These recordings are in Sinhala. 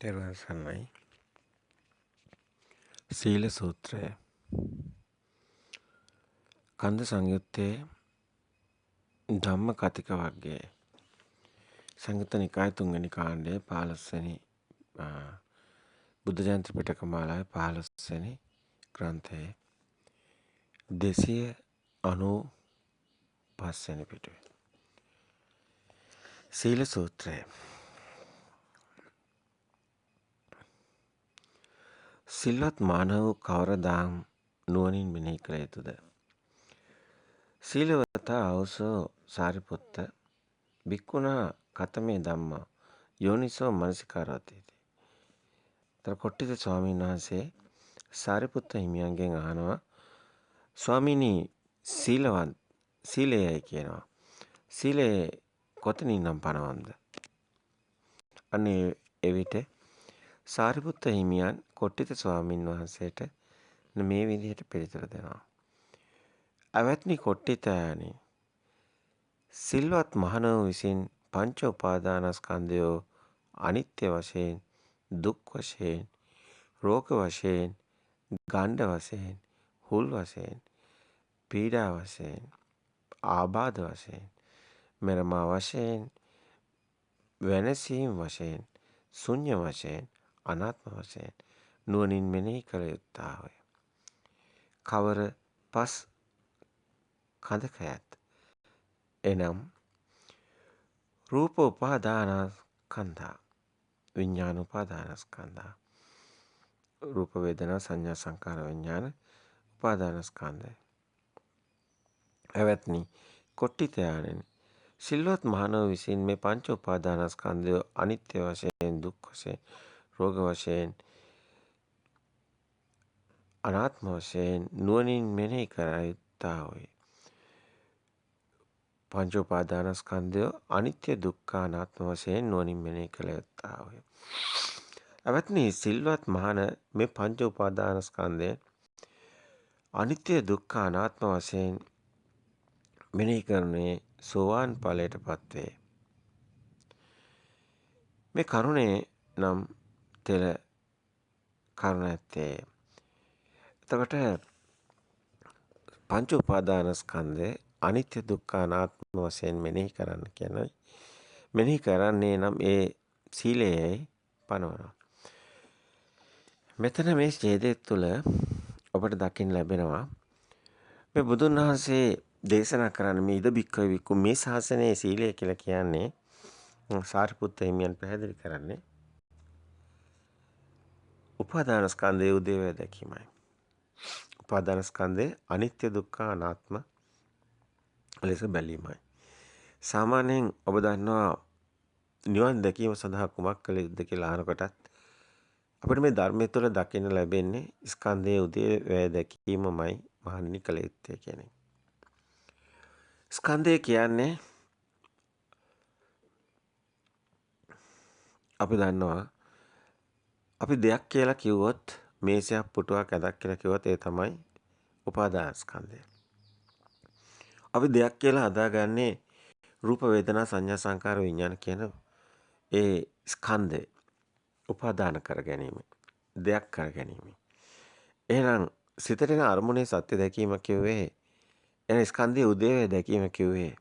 තෙරුවන් සරණයි. සීල සූත්‍රය කන්ද සංයුත්තේ ධම්ම කතික වර්ගයේ සංයුත්ත නිකාය 3 වෙනි කාණ්ඩයේ 15 වෙනි බුද්ධ ජයන්ති පිටක මාලාවේ 15 වෙනි ග්‍රන්ථයේ 295 වෙනි පිටුවේ සීල සූත්‍රය. සිල්වත් මානව කවරදාම් නුවණින් මෙනෙහි කළ යුතුද? සීලවතා අවසෝ සාරිපුත්ත භික්ඛුනා කතමේ ධම්මා යෝනිසෝ මනසිකාරවති. තර කොට්ටිත ස්වාමීන් වහන්සේ සාරිපුත්ත හිමියන්ගෙන් අහනවා, ස්වාමීනි සීලයයි කියනවා. සීලය කොතනින්නම් පනවම්ද? අනේ එවිට සාරිපුත්ත හිමියන් කොට්ටිත ස්වාමීන් වහන්සේට මේ විදිහට පිළිතුරු දෙනවා. අවත්නි කොට්ටිතයනි, සිල්වත් මහණෝ විසින් පංච උපාදානස්කන්ධය අනිත්‍ය වශයෙන්, දුක් වශයෙන්, රෝග වශයෙන්, ගණ්ඩ වශයෙන්, හුල් වශයෙන්, පීඩා වශයෙන්, ආබාධ වශයෙන්, මෙරමා වශයෙන්, වෙනසීම් වශයෙන්, ශුන්‍ය වශයෙන්, අනාත්ම වශයෙන් නුවණින් මෙනෙහි කළ යුත්තාහොය. කවර පස් කඳකයත් එනම් රූප උපාදානස්කන්ධා, විඥාන උපාදානස්කන්ධා, රූප වේදනා සංඥා සංකාර විඥාන උපාදානස්කන්ධය. එවත්නි කොට්ටිතයන්ෙනි, සිල්වත් මහණෝ විසින් මේ පංච උපාදානස්කන්ධය අනිත්‍ය වශයෙන්, දුක් වශයෙන්, රෝග වශයෙන්, අනාත්ම වශයෙන් නුවණින් මෙනෙහි කර යුත්තාහොය. පංච උපාදානස්කන්ධය අනිත්‍ය දුක්ඛ අනාත්ම වශයෙන් නුවණින් මෙනෙහි කළ යුත්තාහොය. අවත්නි සිල්වත් මහණ මේ පංච උපාදානස්කන්ධය අනිත්‍ය දුක්ඛ අනාත්ම වශයෙන් මෙනෙහි කරන්නේ සෝවාන් ඵලයටපත් වේ. මේ කරුණේ නම් තෙල කරුණ ඇත්තේ. එතකොට පංච උපාදානස්කන්ධය අනිත්‍ය දුක්ඛ අනාත්ම වශයෙන් මෙනෙහි කරන්න කියන්නේ. මෙනෙහි කරන්නේ නම් ඒ සීලයයි පනවනවා. මෙතන මේ ඡේදය තුළ ඔබට දකින්න ලැබෙනවා මේ බුදුන් වහන්සේ දේශනා කරන මේ ඉද බික්කවේ වික්කු මේ ශාසනයේ සීලය කියලා කියන්නේ සාරිපුත්ත හිමියන් පැහැදිලි කරන්නේ උපාදානස්කන්ධයේ උදේවැය දැකීමයි. උපාදානස්කන්ධයේ අනිත්‍ය දුක්ඛ අනාත්ම ලෙස බැලීමයි. සාමාන්‍යයෙන් ඔබ දන්නවා නිවන් දැකීම සඳහා කුමක් කළ යුතුද කියලා අහනකොටත් අපිට මේ ධර්මයේ තුළ දකින්න ලැබෙන්නේ ස්කන්ධයේ උදේවැය දැකීමමයි මහණෙනි කළ යුත්තේ කියන්නේ. ස්කන්ධය කියන්නේ අපි දන්නවා අපි දෙයක් කියලා කිව්වොත් මේසයක් පුටුවක් ඇදක් කියලා කිව්වොත් ඒ තමයි උපාදානස්කන්ධය. අපි දෙයක් කියලා හදාගන්නේ රූප වේදනා සංඥා සංකාර විඥාන කියන ඒ ස්කන්ධය උපාදාන කර ගැනීම, දෙයක් කර ගැනීම. එහෙනම් සිතට එන අරමුණේ සත්‍ය දැකීම කිව්වේ එන ස්කන්ධයේ උදේවැය දැකීම කිව්වේ.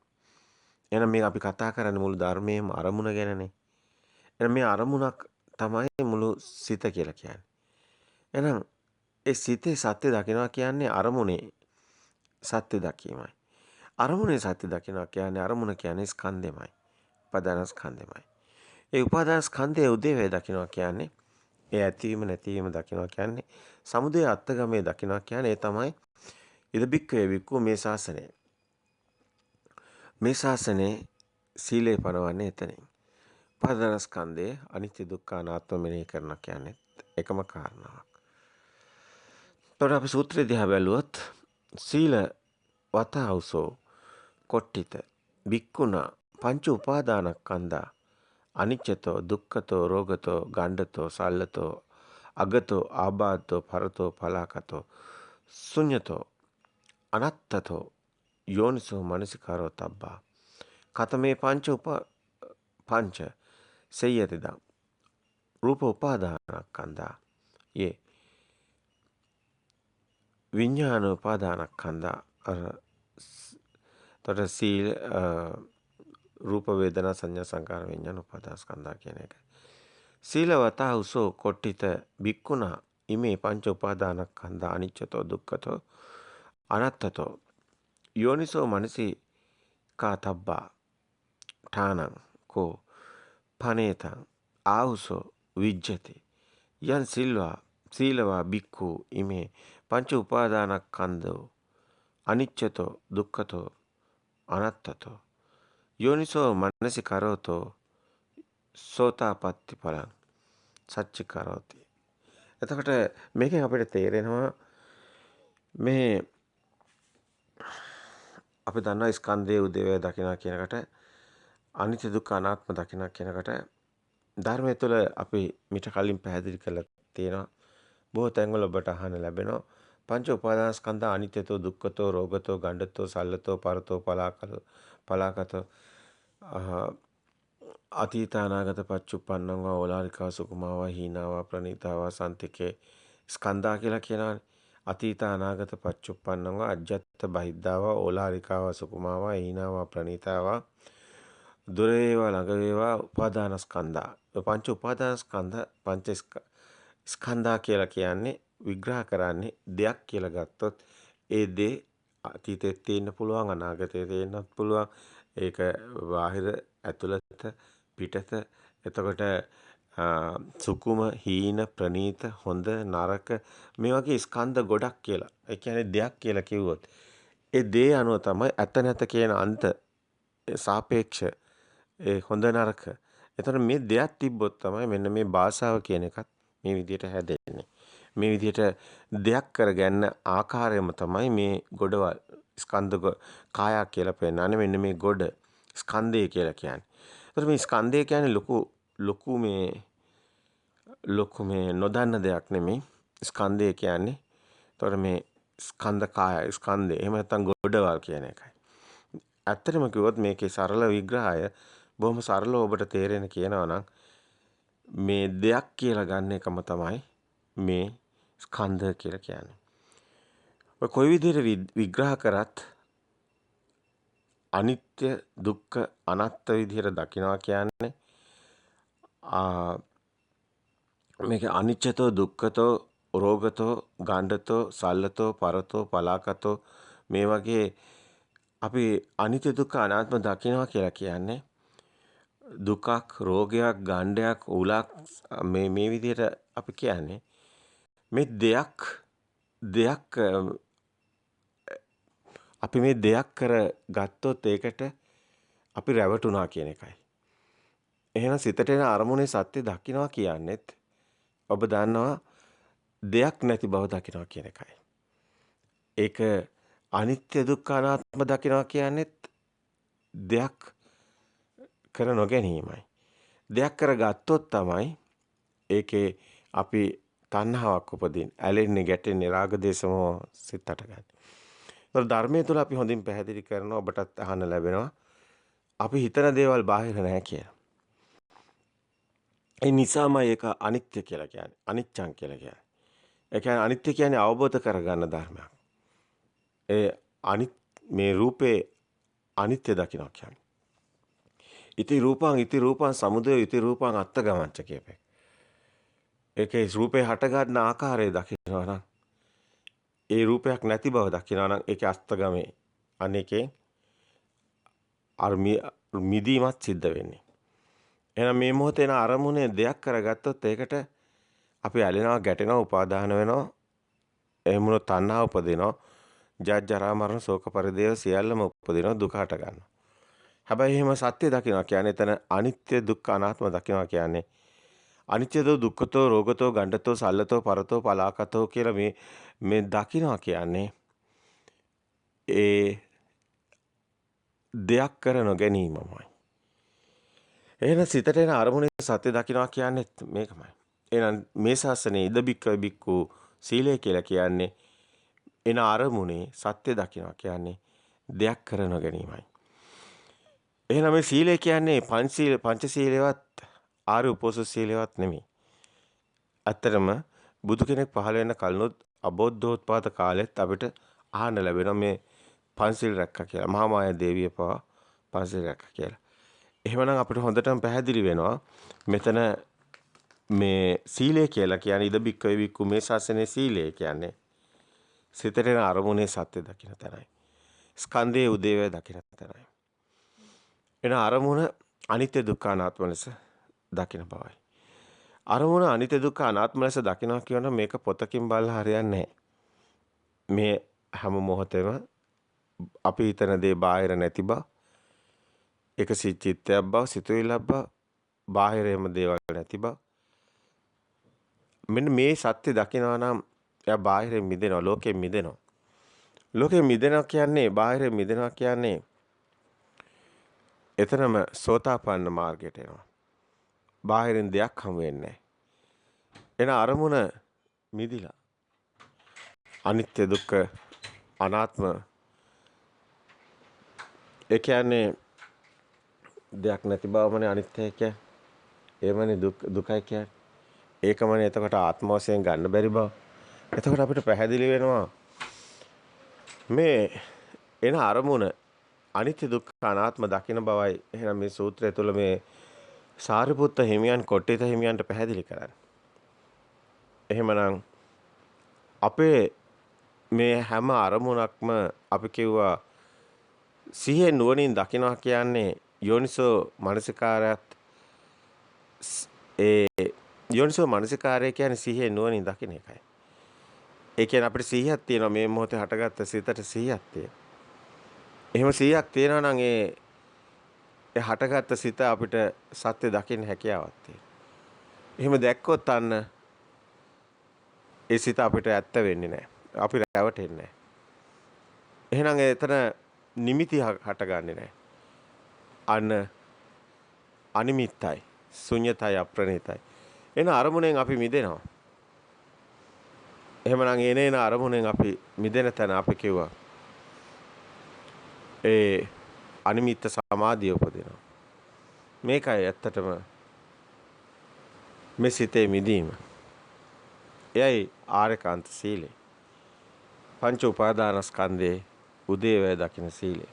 එහෙනම් මේ අපි කතා කරන්නේ මුළු ධර්මයේම අරමුණ ගැනනේ. එහෙනම් මේ අරමුණක් තමයි මුළු සිත කියලා කියන්නේ. එහෙනම් ඒ සිතේ සත්‍ය දකිනවා කියන්නේ අරමුණේ සත්‍ය දැකීමයි. අරමුණේ සත්‍ය දකිනවා කියන්නේ අරමුණ කියන්නේ ස්කන්ධෙමයි. උපාදානස්කන්ධෙමයි. ඒ උපාදානස්කන්ධයේ උදේවැය දකිනවා කියන්නේ ඒ ඇතිවීම නැතිවීම දකිනවා කියන්නේ සමුදය අත්ගමයේ දකිනවා කියන්නේ ඒ තමයි ඉද බික්කවේ වික්කු මේ ශාසනය. මේ ශාසනයේ සීලය පනවන්නේ එතනින්. උපාදානස්කන්ධයේ අනිත්‍ය දුක්ඛ අනාත්ම මෙනෙහි කරනවා කියන්නේ එකම කාරණාවක්. එතකොට අපි සූත්‍රය දිහා බැලුවොත් සීල වතවසෝ කොට්ටිත භික්ඛුනා පංච උපාදානස්කන්ධා අනිච්චතෝ දුක්ඛතෝ රෝගතෝ ගණ්ඩතෝ සල්ලතෝ අගතෝ ආබාධතෝ පරතෝ පලාකතෝ ශුඤ්ඤතෝ අනත්තතෝ යෝනිසෝ මනසිකාරෝ තබ්බා කතමේ පංච සෙය්‍යතිදං රූප උපාදානස්කන්ධා යේ විඥාන උපාදානස්කන්ධා අර තොට සීල රූප වේදනා සංඥා සංකාර විඥාන උපාදානස්කන්ධා කියන එක. සීලවතා උසෝ කොට්ටිත බික්කුණා ඉමේ පංච උපාදානස්කන්ධා අනිච්චතෝ දුක්ඛතෝ අනත්තතෝ යෝනිසෝ මනසි කාතබ්බා ඨානං කෝ පනේතං ආහුසෝ විජ්ජති යන් සීලවා බික්ඛු ඉමේ පංච උපාදානස්කන්ධෝ අනිච්චතෝ දුක්ඛතෝ අනත්තතෝ යෝනිසෝ මනසි කරෝතෝ සෝතාපට්ටි ඵලං සච්චි කරෝති. එතකොට මේකෙන් අපිට තේරෙනවා මේ අපි දන්නවා ස්කන්ධයේ උදේවැය දකිනා කියනකට අනිත්‍ය දුක්ඛ අනාත්ම දකිනා කියනකට ධර්මයේ තුල අපි මිට කලින් පැහැදිලි කරලා තියෙනවා. බොහෝ තැන්වල ඔබට අහන්න ලැබෙනවා. පංච උපාදානස්කන්ධ අනිත්‍යතෝ දුක්ඛතෝ රෝගතෝ ගණ්ඩතෝ සල්ලතෝ පරතෝ පලාකතෝ අතීත අනාගත පච්චුප්පන්නං වා ඕලාරිකා සුකුමාවා හීනාවා ප්‍රණීතාවා සන්තිකේ ස්කන්ධා කියලා කියනවානේ. අතීත අනාගත පච්චුප්පන්නං වා අජ්ජත් බහිද්ධාවා ඕලාරිකාවා සුකුමාවා හීනාවා ප්‍රණීතාවා දුර වේවා ළඟ වේවා උපාදානස්කන්ධා. පංච උපාදානස්කන්ධ පංච ස්කන්ධා කියලා කියන්නේ විග්‍රහ කරන්නේ දෙයක් කියලා ගත්තොත් ඒ දේ අතීතයේ තියෙන්න පුළුවන් අනාගතයේ තියෙන්නත් පුළුවන්. ඒක බාහිර ඇතුළත පිටත. එතකොට සුකුම හීන ප්‍රනීත හොඳ නරක මේ වගේ ස්කන්ධ ගොඩක් කියලා. ඒ කියන්නේ දෙයක් කියලා කිව්වොත් ඒ දේ අනුව තමයි ඇත නැත කියන අන්ත සාපේක්ෂ ඒ හොඳ නරක. එතකොට මේ දෙයක් තිබ්බොත් තමයි මෙන්න මේ භාෂාව කියන එකත් මේ විදිහට හැදෙන්නේ. මේ විදිහට දෙයක් කරගන්න ආකාරයම තමයි මේ ගොඩවල් ස්කන්ධ කායක් කියලා පෙන්නන්නේ. මෙන්න මේ ගොඩ ස්කන්ධය කියලා කියන්නේ. ඒතර මේ ස්කන්ධය කියන්නේ ලොකු මේ නොදන්න දෙයක් නෙමෙයි. ස්කන්ධය කියන්නේ ඒතර මේ ස්කන්ධ කාය ස්කන්ධය එහෙම නැත්නම් ගොඩවල් කියන එකයි. ඇත්තටම කිව්වොත් මේකේ සරල විග්‍රහය බොහොම සරලව ඔබට තේරෙන කියනවා නම් මේ දෙයක් කියලා ගන්න එකම තමයි මේ ස්කන්ධ කියලා කියන්නේ. ඔය කොයි විදිහට විග්‍රහ කරත් අනිත්‍ය දුක්ඛ අනාත්ම විදිහට දකිනවා කියන්නේ මේක අනිච්චතෝ දුක්ඛතෝ රෝගතෝ ගණ්ඩතෝ සල්ලතෝ පරතෝ පලාකතෝ මේ වගේ අපි අනිත්‍ය දුක්ඛ අනාත්ම දකිනවා කියලා කියන්නේ දුකක් රෝගයක් ගණ්ඩයක් උලක් මේ විදිහට අපි කියන්නේ මේ දෙයක් අපි මේ දෙයක් කර ගත්තොත් ඒකට අපි රැවටුණා කියන එකයි. එහෙනම් සිතට එන අරමුණේ සත්‍ය දකින්නවා කියන්නේත් ඔබ දන්නවා දෙයක් නැති බව දකින්නවා කියන එකයි. ඒක අනිත්‍ය දුක්ඛ අනාත්ම දකින්නවා කියන්නේත් දෙයක් කර නොගැනීමයි. දෙයක් කර ගත්තොත් තමයි ඒකේ අපි තණ්හාවක් උපදින. ඇලෙන්නේ ගැටෙන්නේ රාග දේශමෝ සිතට ගන්න. ඒතර ධර්මයේ තුල අපි හොඳින් පැහැදිලි කරනවා ඔබටත් අහන්න ලැබෙනවා. අපි හිතන දේවල් බාහිර නැහැ කියලා. ඒ නිසාම ඒක අනිත්‍ය කියලා කියන්නේ. අනිච්චං කියලා කියන්නේ. ඒ කියන්නේ අනිත්‍ය කියන්නේ අවබෝධ කරගන්න ධර්මයක්. මේ රූපේ අනිත්‍ය දකින්න කියන්නේ. ඉති රූපං සමුදය ඉති රූපං අත්තගමංච කියපේ. ඒකේ රූපේ හට ගන්න ආකාරය දකිනවා නම් ඒ රූපයක් නැති බව දකිනවා නම් ඒකේ අස්තගමේ අනේකේ මිදීමත් සිද්ධ වෙන්නේ. එහෙනම් මේ මොහොතේ න අරමුණේ දෙයක් කරගත්තොත් ඒකට අපි ඇලෙනවා ගැටෙනවා උපාදාන වෙනවා. එහෙම වුණොත් තණ්හාව උපදිනවා. ජාත් ජරා මරණ ශෝක පරිදේව සියල්ලම උපදිනවා දුක හට ගන්නවා. හැබැයි එහෙම සත්‍ය දකිනවා කියන්නේ එතන අනිත්‍ය දුක්ඛ අනාත්ම දකිනවා කියන්නේ අනිත්‍යදෝ දුක්ඛතෝ රෝගතෝ ගණ්ඩතෝ සල්ලතෝ පරතෝ පලාකතෝ කියලා මේ දකිනවා කියන්නේ ඒ දෙයක් කර නොගැනීමමයි. එහෙනම් සිතට එන අරමුණේ සත්‍ය දකිනවා කියන්නේ මේකමයි. එහෙනම් මේ ශාසනයේ ඉද බික්කු සීලය කියලා කියන්නේ එන අරමුණේ සත්‍ය දකිනවා කියන්නේ දෙයක් කර නොගැනීමයි. එහෙනම් මේ සීලය කියන්නේ පංචශීලවත් ආර්ය උපෝසථ සීලවත් නෙමෙයි. ඇත්තටම බුදු කෙනෙක් පහළ වෙන කලිනුත් අබෝධෝත්පාද කාලෙත් අපිට අහන්න ලැබෙනවා මේ පන්සිල් රැක්කා කියලා. මහා මායා දේවිය පවා පන්සිල් රැක්කා කියලා. එහෙමනම් අපිට හොඳටම පැහැදිලි වෙනවා මෙතන මේ සීලය කියලා කියන්නේ ඉද බික්කවේ බික්කු මේ ශාසනයේ සීලය කියන්නේ සිතට එන අරමුණේ සත්‍ය දකින්න තැනයි. ස්කන්ධයේ උදේවැය දකින්න තැනයි. එන අරමුණ අනිත්‍ය දුක්ඛ අනාත්ම ලෙස දකින්න බවයි. අරමුණ අනිත්‍ය දුක්ඛ අනාත්ම ලෙස දකිනවා කියනොත් මේක පොතකින් බලලා හරියන්නේ නැහැ. මේ හැම මොහොතෙම අපි හිතන දේ බාහිර නැති බව, ඒක සිත්චිත්තයක් බව, සිතුවිල්ලක් බව, බාහිරේම දේවල් නැති බව. මෙන්න මේ සත්‍ය දකිනවා නම් එයා බාහිරෙන් මිදෙනවා, ලෝකයෙන් මිදෙනවා. ලෝකයෙන් මිදෙනවා කියන්නේ බාහිරෙන් මිදෙනවා කියන්නේ එතරම් සෝතාපන්න මාර්ගයට එනවා. බාහිරින් දෙයක් හම් වෙන්නේ එන අරමුණ මිදිලා අනිත්‍ය දුක්ඛ අනාත්ම ඒ කියන්නේ දෙයක් නැති බවමනේ අනිත්‍යය කියන්නේ. ඒමනේ දුකයි කියන්නේ. ඒකමනේ එතකොට ආත්ම වශයෙන් ගන්න බැරි බව. එතකොට අපිට පැහැදිලි වෙනවා මේ එන අරමුණ අනිත්‍ය දුක්ඛ අනාත්ම දකින බවයි. එහෙනම් මේ සූත්‍රය තුළ මේ සාරිපුත්ත හිමියන් කොට්ටිත හිමියන්ට පැහැදිලි කරන්නේ. එහෙමනම් අපේ මේ හැම අරමුණක්ම අපි කිව්වා සිහියෙන් නුවණින් දකිනවා කියන්නේ යෝනිසෝ මනසිකාරයත් ඒ යෝනිසෝ මනසිකාරය කියන්නේ සිහියෙන් නුවණින් දකින එකයි. ඒ කියන්නේ අපිට සිහියක් තියෙනවා මේ මොහොතේ හටගත්ත සිතට සිහියක් තියෙනවා. එහෙම සිහියක් තියෙනවා නම් ඒ හටගත්ත සිත අපිට සත්‍ය දකින්න හැකියාවක් තියෙනවා. එහෙම දැක්කොත් අන්න ඒ සිත අපිට ඇත්ත වෙන්නේ නැහැ. අපි රැවටෙන්නේ නැහැ. එහෙනම් එතන නිමිති හටගන්නේ නැහැ. අන්න අනිමිත්තයි, ශුන්‍යතයි, අප්‍රණිතයි. එන අරමුණෙන් අපි මිදෙනවා. එහෙමනම් එන අරමුණෙන් අපි මිදෙන තැන අපි කිව්වා ඒ අනිමිත්ත සමාධිය උපදිනවා. මේකයි ඇත්තටම මේ සිතේ මිදීම. එයයි ආරේකාන්ත සීලය. පංච උපාදානස්කන්ධේ උදේවැය දකින සීලය.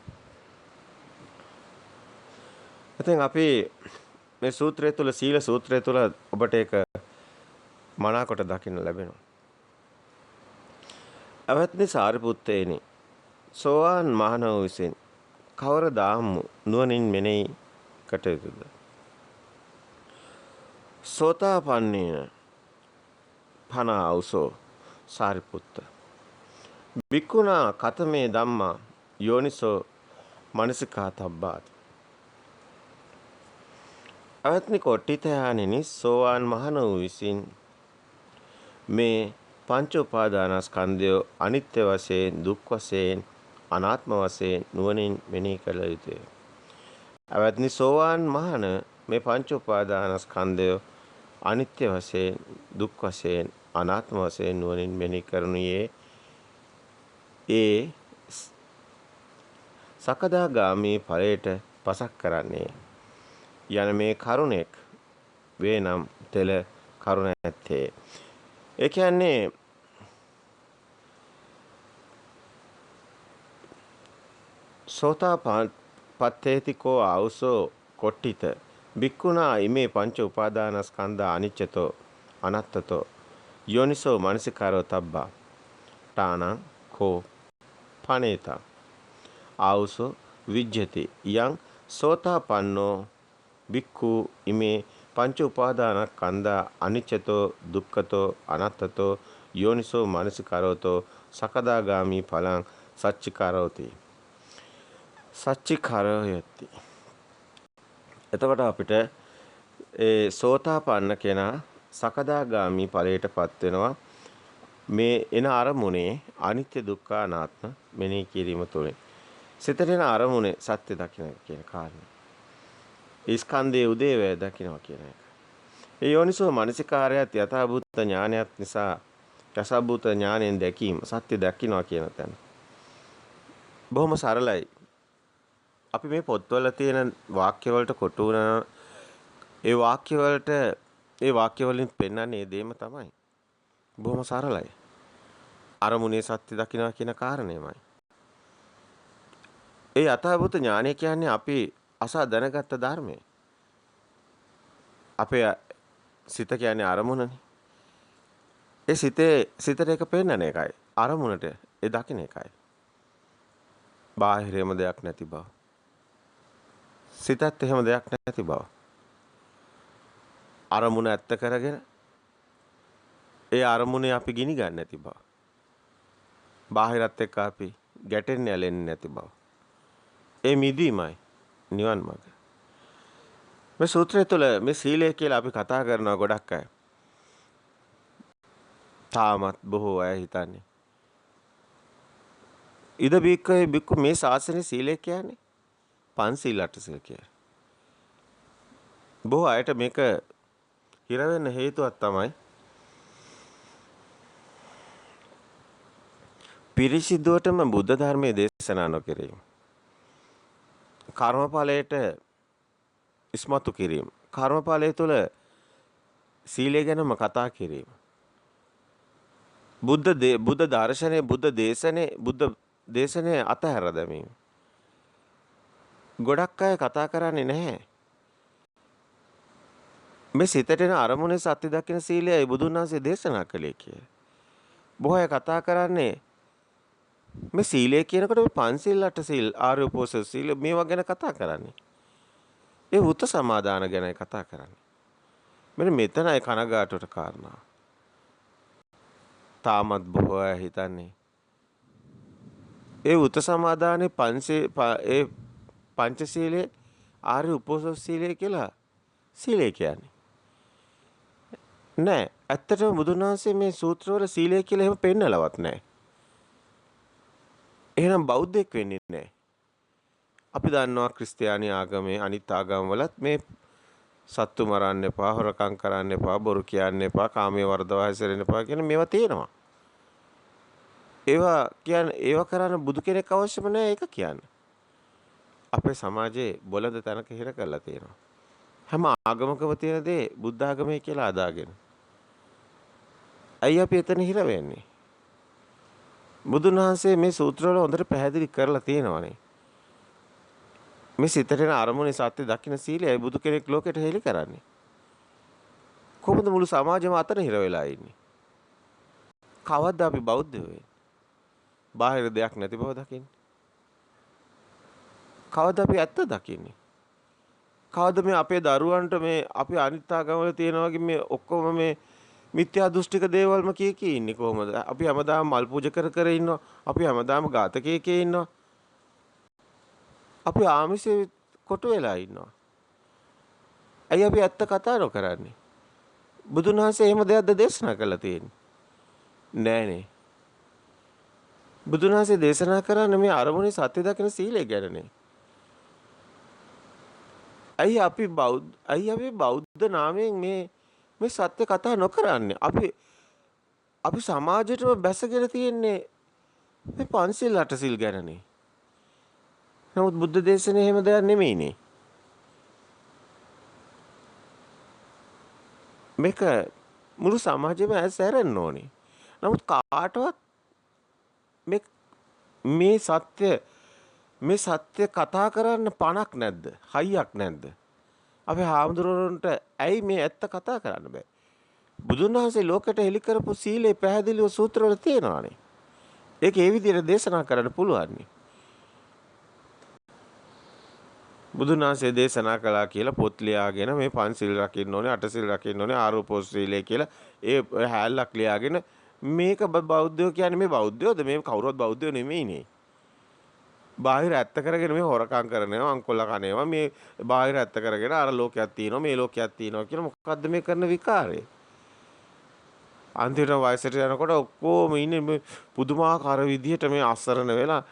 ඉතින් අපි මේ සූත්‍රය තුල සීල සූත්‍රය තුල ඔබට ඒක මනාකොට දකින්න ලැබෙනවා. අවත්නි සාරිපුත්තේනි සෝවාන් මහණෝ විසින් කවරදාම් නුවණින් මෙනෙහි කටයුතුද? සෝතාපන්නේන පන අවසෝ සාරිපුත්ත බික්කුණා කතමේ ධම්මා යෝනිසෝ මනසිකාතබ්බාති. අවත්නි කොට්ටිතයාණෙනි සෝවාන් මහණෝ විසින් මේ පංච උපාදානස්කන්ධය අනිත්‍ය වශයෙන්, දුක් වශයෙන්, අනාත්ම වශයෙන් නුවණින් මෙනෙහි කළ යුතුය. අවත්නි සෝවාන් මහණ මේ පංච උපාදානස්කන්ධය අනිත්‍ය වශයෙන්, දුක් වශයෙන්, අනාත්ම වශයෙන් නුවණින් මෙනෙහි කරනුයේ ඒ සකදාගාමී ඵලයට පසක් කරන්නේ යන මේ කරුණෙක් වේනම් තෙල කරුණ ඇත්තේ. ඒ කියන්නේ සෝතාපත්තේතිකෝ ආවුසෝ කොට්ටිත බික්කුණා ඉමේ පංච උපාදානස්කන්ධ අනිච්චතෝ අනත්තතෝ යෝනිසෝ මනසිකාරෝ තබ්බා තානං කෝ පනේතා ආවුසෝ විජ්ජති යං සෝතාපන්නෝ බික්ඛු ඉමේ පංච උපාදානස්කන්ධ අනිච්චතෝ දුක්ඛතෝ අනත්තතෝ යෝනිසෝ මනසිකාරෝතෝ සකදාගාමි ඵලං සච්චිකාරෝති. සච්චිකාරයති. එතකොට අපිට ඒ සෝතාපන්න කෙනා සකදාගාමි ඵලයටපත් වෙනවා මේ එන අරමුණේ අනිත්‍ය දුක්ඛ අනාත්ම මෙනෙහි කිරීම තුළින්. සිතට එන අරමුණේ සත්‍ය දකින්න කියන කාරණය. ස්කන්ධයේ උදේවැය දකින්නවා කියන එක. ඒ යෝනිසෝ මනසිකාරයත් යථාභූත ඥානයත් නිසා යසභූත ඥාණයෙන් දැකීම සත්‍ය දකින්නවා කියන තැන. බොහොම සරලයි. අපි මේ පොත්වල තියෙන වාක්‍ය වලට කොටු වුණ ඒ වාක්‍ය වලට ඒ වාක්‍ය වලින් පෙන්වන්නේ දෙයම තමයි. බොහොම සරලයි. අරමුණේ සත්‍ය දකිනවා කියන කාරණේමයි. ඒ යථාභූත ඥානය කියන්නේ අපි අසා දැනගත්ත ධර්මය. අපේ සිත කියන්නේ අරමුණනේ. ඒ සිතට එක පෙන්වන එකයි. අරමුණට ඒ දකින්න එකයි. බාහිරේම දෙයක් නැති බව. සිතත් එහෙම දෙයක් නැති බව. අරමුණ ඇත්ත කරගෙන ඒ අරමුණේ අපි ගිනි ගන්න නැති බව. බාහිරත් එක්ක අපි ගැටෙන්නේ ඇලෙන්නේ නැති බව. ඒ මිදීමයි නිවන් මාර්ග. මේ සූත්‍රය තුළ මේ සීලය කියලා අපි කතා කරනවා ගොඩක් අය. තාමත් බොහෝ අය හිතන්නේ. ඉද බික්කේ බික්කු මේ ශාසනයේ සීලය කියන්නේ පන්සිල් අටසිල් කියලා. බොහෝ අයට මේක හිර වෙන්න හේතුවක් තමයි පිරිසිදුවටම බුද්ධ ධර්මයේ දේශනා නොකිරීම. කර්මඵලයට ඉස්මතු කිරීම. කර්මඵලය තුළ සීලය ගැනම කතා කිරීම. බුද්ධ දර්ශනේ බුද්ධ දේශනේ අතහැර දැමීම. ගොඩක් අය කතා කරන්නේ නැහැ. මේ සිතට එන අරමුණේ සත්‍ය දකින සීලයයි බුදුන් වහන්සේ දේශනා කළේ කියලා. බොහෝ අය කතා කරන්නේ මේ සීලය කියනකොට මේ පන්සිල් අටසිල් ආර්ය උපෝසථ සීල මේවා ගැන කතා කරන්නේ. ඒ උත සමාදාන ගැනයි කතා කරන්නේ. මෙන්න මෙතනයි කනගාටුවට කාරණා. තාමත් බොහෝ අය හිතන්නේ ඒ උත සමාදානේ ඒ පංචශීලයේ ආර්ය උපෝසථ සීලය කියලා සීලය කියන්නේ. නෑ ඇත්තටම බුදුන් වහන්සේ මේ සූත්‍රවල සීලය කියලා එහෙම පෙන්නලවත් නෑ. එහෙනම් බෞද්ධයෙක් වෙන්නේ නැහැ. අපි දන්නවා ක්‍රිස්තියානි ආගමේ අනිත් ආගම්වලත් මේ සත්තු මරන්න එපා, හොරකම් කරන්න එපා, බොරු කියන්න එපා, කාමයේ වර්ධව හැසිරෙන්න එපා කියන මේවා තියෙනවා. ඒවා කරන්න බුදු කෙනෙක් අවශ්‍යම නැහැ ඒක කියන්න. අපේ සමාජයේ බොළඳ තැනක හිර කරලා තියෙනවා. හැම ආගමකම තියෙන දේ බුද්ධ ආගමේ කියලා අදාගෙන. අයියා අපි එතන හිර වෙන්නේ. බුදුන් වහන්සේ මේ සූත්‍රවල හොඳට පැහැදිලි කරලා තියෙනවානේ. මේ සිතට එන අරමුණේ සත්‍ය දකින්න සීලයයි බුදු කෙනෙක් ලෝකෙට හෙළි කරන්නේ. කොහොමද මුළු සමාජෙම අතන හිර වෙලා ඉන්නේ? කවද්ද අපි බෞද්ධයෝ වෙන්නේ? බාහිර දෙයක් නැති බව දකින්නේ. කවද්ද අපි ඇත්ත දකින්නේ? කවද්ද මේ අපේ දරුවන්ට මේ අපි අනිත් ආගම්වල තියෙන වගේ මේ ඔක්කොම මේ මිත්‍යා දෘෂ්ටික දේවල්ම කී ඉන්නේ කොහොමද? අපි හැමදාම මල් පූජා කර ඉන්නවා. අපි හැමදාම ඝාතකයේ ඉන්නවා. අපි ආමිෂේ කොටු වෙලා ඉන්නවා. ඇයි අපි ඇත්ත කතා නොකරන්නේ? බුදුන් වහන්සේ එහෙම දෙයක්ද දේශනා කළා තියෙන්නේ? නෑනේ. බුදුන් වහන්සේ දේශනා කරන්නේ මේ අරමුණේ සත්‍ය දකින සීලය ගැනනේ. ඇයි අපි බෞද්ධ නාමයෙන් මේ සත්‍ය කතා නොකරන්නේ? අපි සමාජයටම බැසගෙන තියෙන්නේ මේ පන්සිල් අටසිල් ගැනනේ. නමුත් බුද්ධ දේශනේ එහෙම දෙයක් නෙමෙයිනේ. මේක මුළු සමාජෙම ඇසැරෙන්න ඕනේ. නමුත් කාටවත් මේ සත්‍ය කතා කරන්න පණක් නැද්ද? හයියක් නැද්ද? අපි හාමුදුරුවන්ට ඇයි මේ ඇත්ත කතා කරන්න බෑ? බුදුන් වහන්සේ ලෝකෙට හෙළි කරපු සීලේ පැහැදිලිව සූත්‍රවල තියෙනවානේ. ඒක ඒ විදිහට දේශනා කරන්න පුළුවන්. බුදුන් වහන්සේ දේශනා කළා කියලා පොත් ලියාගෙන මේ පන්සිල් රකින්න ඕනේ, අටසිල් රකින්න ඕනේ, ආරූපෝස් සීලය කියලා ඒ හැල්ලක් ලියාගෙන මේක බෞද්ධයෝ කියන්නේ මේ බෞද්ධයෝද? මේ කවුරුවත් බෞද්ධයෝ නෙමෙයිනේ. බාහිර ඇත්ත කරගෙන මේ හොරකම් කරනවා, අංකොල්ල කනේවා, මේ බාහිර ඇත්ත කරගෙන අර ලෝකයක් තියෙනවා, මේ ලෝකයක් තියෙනවා කියලා මොකද්ද මේ කරන විකාරය? අන්තිමට වයසට යනකොට ඔක්කොම ඉන්නේ පුදුමාකාර විදිහට මේ අසරණ වෙලා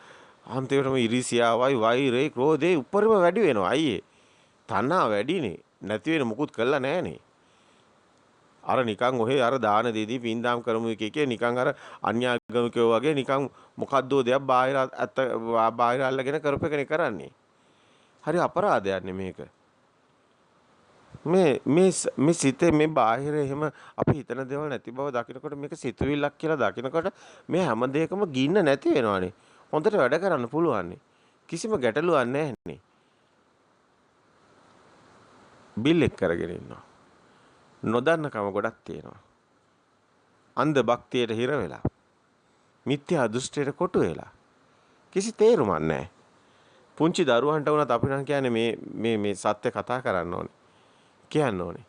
අන්තිමටම ඉරිසියාවයි වෛරේ ක්‍රෝධේ උඩරිම වැඩි වෙනවා අයියේ. තණ්හා වැඩිනේ. නැති වෙන මුකුත් කළා නැහනේ. අර නිකන් ඔහේ අර දාන දෙදී පින්දාම් කරමු එකේ නිකන් අර අන්‍යාගමිකයෝ වගේ නිකන් මොකද්දෝ දෙයක් බාහිර අල්ලගෙන කරපෙකනේ කරන්නේ. හරි අපරාධයක් නේ මේක. මේ සිතේ මේ බාහිර එහෙම අපි හිතන දේවල් නැති බව දකිනකොට මේක සිතුවිල්ලක් කියලා දකිනකොට මේ හැම දෙයකම ගින්න නැති වෙනවානේ. හොඳට වැඩ කරන්න පුළුවන්. කිසිම ගැටලුවක් නැහැනේ. බිල් එක් කරගෙන ඉන්නවා. නොදන්නකම ගොඩක් තියෙනවා. අන්ධ භක්තියට හිර වෙලා. මිත්‍යා දෘෂ්ටියට කොටු වෙලා. කිසි තේරුමක් නැහැ. පුංචි දරුවන්ට වුණත් අපි නම් කියන්නේ මේ සත්‍ය කතා කරන්න ඕනේ. කියන්න ඕනේ.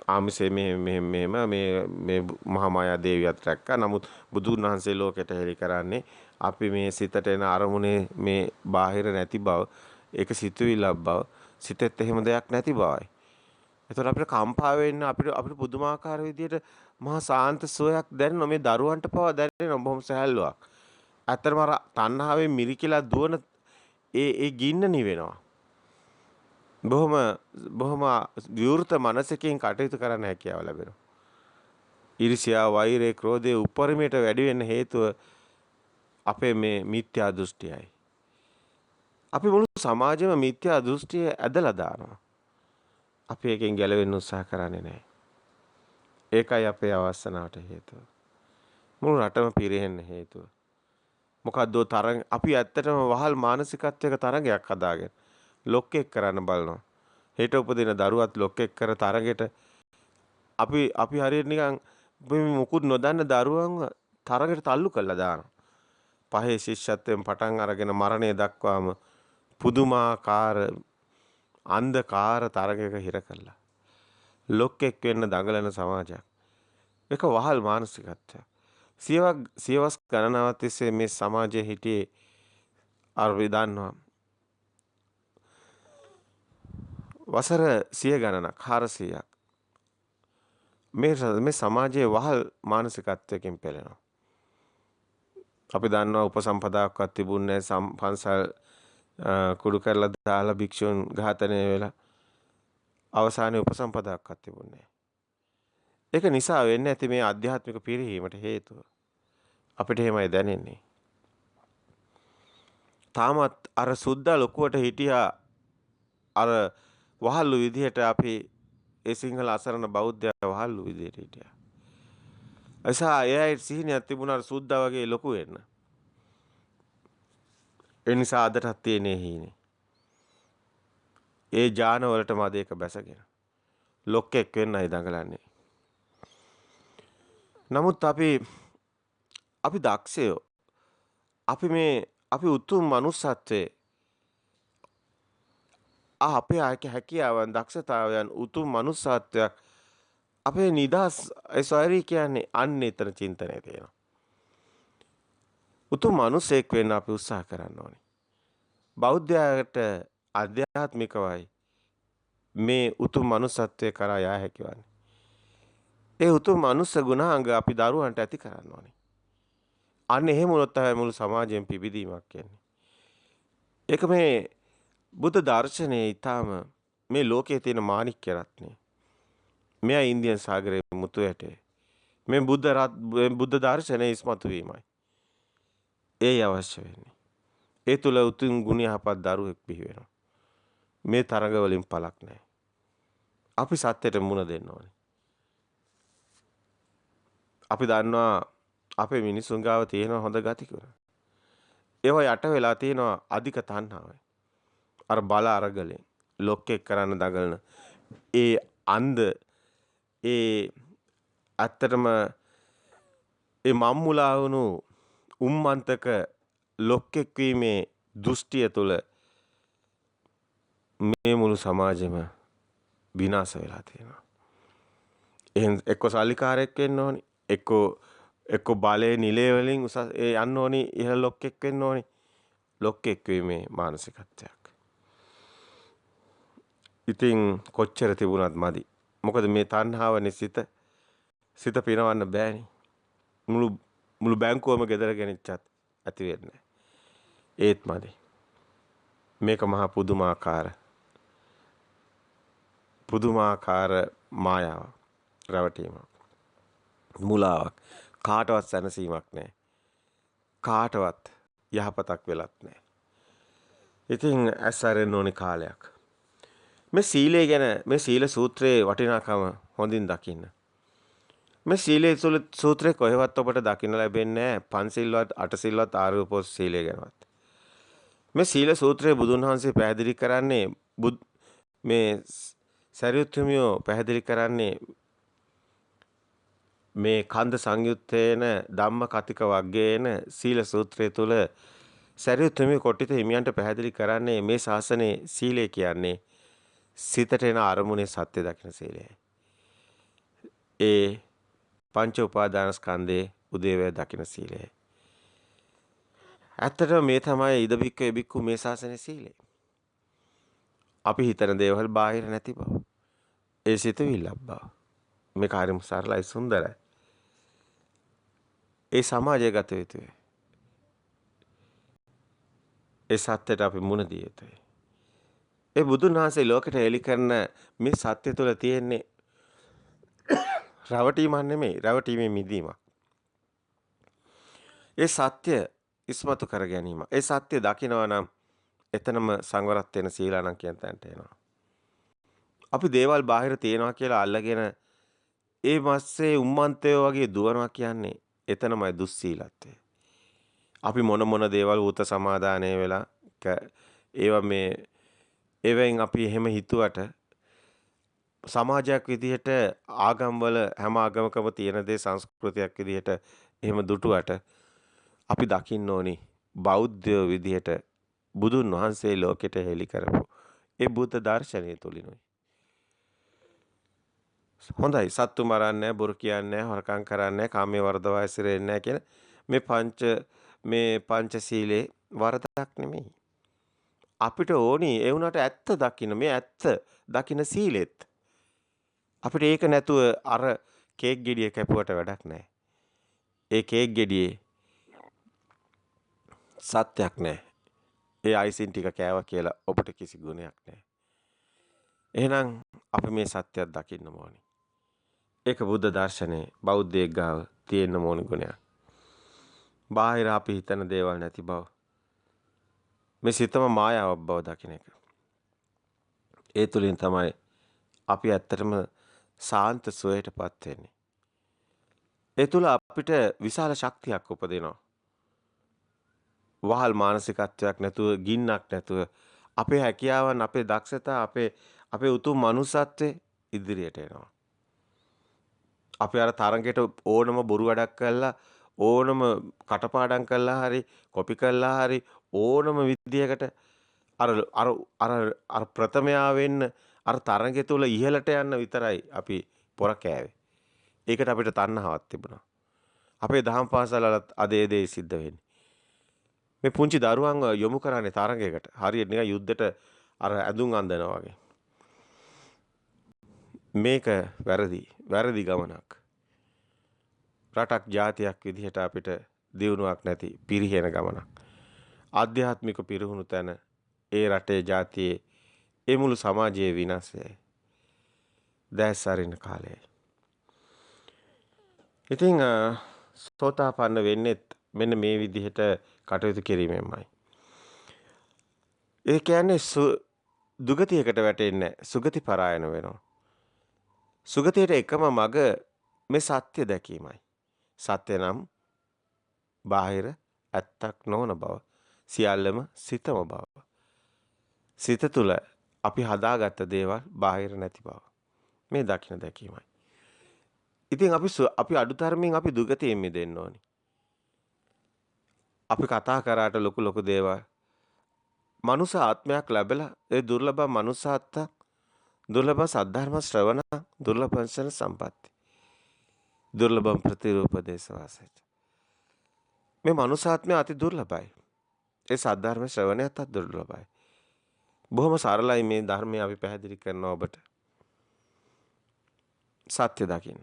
ආමිසේ මේ මහා මායා දේවියත් රැක්කා. නමුත් බුදුන් වහන්සේ ලෝකෙට හෙළි කරන්නේ අපි මේ සිතට එන අරමුණේ මේ බාහිර නැති බව, ඒක සිතුවිල්ලක් බව, සිතෙත් එහෙම දෙයක් නැති බවයි. එතකොට අපිට කම්පා වෙන්න අපිට පුදුමාකාර විදියට මහා සාන්ත සෝයක් දැනෙනවා. මේ දරුවන්ට පවා දැනෙනවා බොහොම සහැල්ලුවක්. ඇත්තටම අර තණ්හාවෙන් මිරිකිලා දුවන ඒ ගින්න නිවෙනවා. බොහොම විවෘත මනසකින් කටයුතු කරන්න හැකියාව ලැබෙනවා. ඊර්ෂ්‍යා, වෛරය, ක්‍රෝධය උපරිමයට වැඩි වෙන්න හේතුව අපේ මේ මිත්‍යා දෘෂ්ටියයි. අපි මුළු සමාජෙම මිත්‍යා දෘෂ්ටිය ඇදලා දානවා. අපි එකෙන් ගැලවෙන්න උත්සාහ කරන්නේ නැහැ. ඒකයි අපේ අවස්සනාවට හේතුව. මුළු රටම පිරෙන්න හේතුව. මොකද්ද තරඟ අපි ඇත්තටම වහල් මානසිකත්වයක තරඟයක් හදාගෙන ලොක්කෙක් කරන්න බලනවා. හෙට උපදින දරුවත් ලොක්කෙක් කර තරගෙට අපි හරියට නිකන් මුකුත් නොදන්න දරුවන්ව තරගෙට තල්ලු කරලා දානවා. පහේ ශිෂ්‍යත්වයෙන් පටන් අරගෙන මරණය දක්වාම පුදුමාකාර අන්ධකාර තරගයක හිර කළා. ලොක්කෙක් වෙන්න දඟලන සමාජයක්. ඒක වහල් මානසිකත්වයක්. සියවස් ගණනාවක් තිස්සේ මේ සමාජයේ හිටියේ අර විදන්නවා. වසර 100 ගණනක් 400ක් මේ සමාජයේ වහල් මානසිකත්වයකින් පෙළෙනවා. අපි දන්නවා උපසම්පදාක්වත් තිබුණේ පන්සල් කුඩු කරලා දාලා භික්ෂුන් ඝාතනය වෙලා අවසානයේ උපසම්පදාක්වත් තිබුණේ. ඒක නිසා වෙන්නේ ඇති මේ ආධ්‍යාත්මික පිරිහීමට හේතුව. අපිට එහෙමයි දැනෙන්නේ. තාමත් අර සුද්දා ලොකුවට හිටියා අර වහල්ලු විදිහට අපි ඒ සිංහල අසරණ බෞද්ධයා වහල්ලු විදිහට හිටියා. එසා එයයි සිහිනයක් තිබුණා සුද්දා වගේ ලොකු වෙන්න. ඒ නිසා අදටත් තියෙන්නේ හීනේ. ඒ ඥාන වලට මදේක බැසගෙන ලොක්කෙක් වෙන්නයි දඟලන්නේ. නමුත් අපි දක්ෂයෝ. අපි උතුම් මනුස්සත්වයේ අපේ හැකියාවන් දක්ෂතාවයන් උතුම් මනුස්සත්වයක් අපේ නිදහස් සොයරි කියන්නේ අන්න එතන චින්තනය තියෙනවා. උතුම් මනුස්සයෙක් වෙන්න අපි උත්සාහ කරන්න ඕනේ. බෞද්ධයාට ආධ්‍යාත්මිකවයි මේ උතුම් මනුස්සත්වයේ කරා යා හැකිවන්නේ. ඒ උතුම් මනුස්ස ගුණාංග අපි දරුවන්ට ඇති කරන්න ඕනේ. අන්න එහෙම වුණොත් තමයි මුළු සමාජයෙන් පිබිදීමක් කියන්නේ. ඒක මේ බුද්ධ දර්ශනයේ ඊටාම මේ ලෝකයේ තියෙන මාණික්‍ය රත්නේ. මෙයා ඉන්දියන් සාගරයේ මුතු ඇටේ. මේ බුද්ධ දර්ශනයේ ඉස්මතු වීමයි. ඒ අවශ්‍ය වෙන්නේ. ඒ තුල උතුම් ගුණ යහපත් දරුවෙක් බිහි වෙනවා. මේ තරඟ වලින් පළක් නැහැ. අපි සත්‍යයට මුණ දෙන්න ඕනේ. අපි දන්නවා අපේ මිනිසුන් ගාව තියෙන හොඳ ගතිගුණ. ඒවා යට වෙලා තියෙනවා අධික තණ්හාවයි. අර බල අරගලෙන් ලොක්කෙක් කරන්න දඟලන ඒ අන්ධ ඒ ඇත්තටම ඒ මම්මුලා වුණු උම්මන්තක ලොක්කෙක් වීමේ දෘෂ්ටිය තුළ මේ මුළු සමාජෙම විනාශ වෙලා තියෙනවා. එහෙන් එක්ක සල්ලිකාරයෙක් වෙන්න ඕනි, එක්ක බලේ නිලේ වලින් උසස් යන්න ඕනි, ඉහළ ලොක්කෙක් වෙන්න ඕනි. ලොක්කෙක් වීමේ මානසිකත්වයක්. ඉතින් කොච්චර තිබුණත් මදි. මොකද මේ තණ්හාවනේ සිත පිනවන්න බෑනේ. මුළු බැංකුවම ගෙදර ගෙනිච්චත් ඇති වෙන්නේ. ඒත් මදි. මේක මහා පුදුමාකාර මායාවක්, රැවටීමක්, මුලාවක්. කාටවත් සැනසීමක් නැහැ. කාටවත් යහපතක් වෙලත් නැහැ. ඉතින් ඇස්සරෙන්න ඕනි කාලයක්. මේ සීලය ගැන මේ සීල සූත්‍රයේ වටිනාකම හොඳින් දකින්න. මේ සීලේ සූත්‍රයේ කොහෙවත් ඔබට දකින්න ලැබෙන්නේ නැහැ පන්සිල්වත් අටසිල්වත් ආර්යපෝස් සීලය ගැනවත්. මේ සීල සූත්‍රයේ බුදුන් වහන්සේ පැහැදිලි කරන්නේ මේ සරියුත් හිමියෝ පැහැදිලි කරන්නේ මේ කන්ද සංයුත්තේන ධම්ම කතික වග්ගේන සීල සූත්‍රය තුල සරියුත් හිමියෝ කොට්ටිත හිමියන්ට පැහැදිලි කරන්නේ මේ ශාසනයේ සීලය කියන්නේ සිතට එන අරමුණේ සත්‍ය දකින සීලයයි. ඒ පංච උපාදානස්කන්ධේ උදේවැය දකින සීලයයි. ඇත්තටම මේ තමයි ඉද බික්ක එබික්කු මේ ශාසනයේ සීලය. අපි හිතන දේවල් බාහිර නැති බව. ඒ සිතුවිල්ලක් බව. මේ කාර්යම සරලයි සුන්දරයි. ඒ සමාජයගත යුතුයි. ඒ සත්‍යයට අපි මුණ දිය යුතුයි. ඒ බුදුන් වහන්සේ ලෝකෙට එලි කරන මේ සත්‍ය තුළ තියෙන්නේ රැවටීමක් නෙමෙයි, රැවටීමේ මිදීමක්. ඒ සත්‍ය ඉස්මතු කර ගැනීම. ඒ සත්‍ය දකිනවා නම් එතනම සංවරත් වෙන සීලානම් කියන තැනට එනවා. අපි දේවල් බාහිර තියනවා කියලා අල්ලගෙන ඒ මස්සේ උම්මන්තය වගේ දුවනවා කියන්නේ එතනමයි දුස්සීලත්වය. අපි මොන දේවල් උත සමාදානය වෙලා ඒවා මේ එවෙන් අපි එහෙම හිතුවට සමාජයක් විදිහට ආගම්වල හැම ආගමකම තියෙන දේ සංස්කෘතියක් විදිහට එහෙම දුටුවට අපි දකින්න ඕනි බෞද්ධ විදිහට බුදුන් වහන්සේ ලෝකෙට හෙළි කරපු ඒ බුද්ධ දර්ශනය තුලිනුයි. හොඳයි සත්තු මරන්නේ බොරු කියන්නේ හොරකම් කරන්නේ කාමයේ වර්ධවා ඇසිරෙන්නේ කියන මේ පංචශීලයේ වරදක් නෙමෙයි. අපිට ඕනි ඒ උනට ඇත්ත දකින්න මේ ඇත්ත දකින්න සීලෙත්. අපිට ඒක නැතුව අර කේක් ගෙඩිය කැපුවට වැඩක් නැහැ. ඒ කේක් ගෙඩියේ සත්‍යක් නැහැ. ඒ අයිසින් ටික කෑවා කියලා ඔබට කිසි ගුණයක් නැහැ. එහෙනම් අපි මේ සත්‍යයක් දකින්න ඕනි. ඒක බුද්ධ දර්ශනේ බෞද්ධයෙක් ගාව තියෙන ඕනි ගුණයක්. බාහිර අපි හිතන දේවල් නැති බව. මේ සිතම මායාවක් බව දකින්න එක. ඒ තුලින් තමයි අපි ඇත්තටම සාන්ත සුවයටපත් වෙන්නේ. ඒ තුල අපිට විශාල ශක්තියක් උපදිනවා. වහල් මානසිකත්වයක් නැතුව, ගින්නක් නැතුව අපේ හැකියාවන්, අපේ දක්ෂතා, අපේ උතුම් මනුස්සත්වයේ ඉදිරියට එනවා. අපි අර තරඟයට ඕනම බොරු වැඩක් කළා, ඕනම කටපාඩම් කළා හරි, කොපි කළා හරි ඕනම විදියකට අර ප්‍රථමයා වෙන්න අර තරඟය තුල ඉහළට යන්න විතරයි අපි පොර කෑවේ. ඒකට අපිට තණ්හාවක් තිබුණා. අපේ දහම් පාසලලත් අද ඒ දේ සිද්ධ වෙන්නේ. මේ පුංචි දරුවන්ව යොමු කරන්නේ තරඟයකට. හරියට නිකන් යුද්ධෙට අර ඇඳුම් අඳිනවා වගේ. මේක වැරදි ගමනක්. රටක් ජාතියක් විදිහට අපිට දියුණුවක් නැති පිරිහෙන ගමනක්. ආධ්‍යාත්මික පිරිහුණු තැන ඒ රටේ ජාතියේ ඒ මුළු සමාජයේ විනාශය. දැස්සරින කාලේ. ඉතින් සෝතාපන්න වෙන්නෙත් මෙන්න මේ විදිහට කටයුතු කිරීමෙන්මයි. ඒ කියන්නේ දුගතියකට වැටෙන්නේ සුගති පරායන වෙනවා. සුගතියට එකම මඟ මේ සත්‍ය දැකීමයි. සත්‍ය නම් බාහිර ඇත්තක් නොවන බව. සියල්ලම සිතම බව. සිත තුළ අපි හදාගත්ත දේවල් බාහිර නැති බව. මේ දකින්න දැකීමයි. ඉතින් අපි අඩුතරමින් අපි දුගතියෙන් මිදෙන්න ඕනි. අපි කතා කරාට ලොකු දේවල් මනුෂ්‍ය ආත්මයක් ලැබලා ඒ දුර්ලභ මනුෂ්‍යත්වයක් දුර්ලභ සද්ධර්ම ශ්‍රවණ දුර්ලභ පංසන සම්පatti දුර්ලභම් ප්‍රතිරූපදේශ වාසය මේ මනුෂ්‍යාත්මය අති දුර්ලභයි. ඒ සද්ධර්ම ශ්‍රවණයත් අති දුර්ලභයි. බොහොම සරලයි මේ ධර්මය අපි පැහැදිලි කරනවා ඔබට. සත්‍ය දකින්න.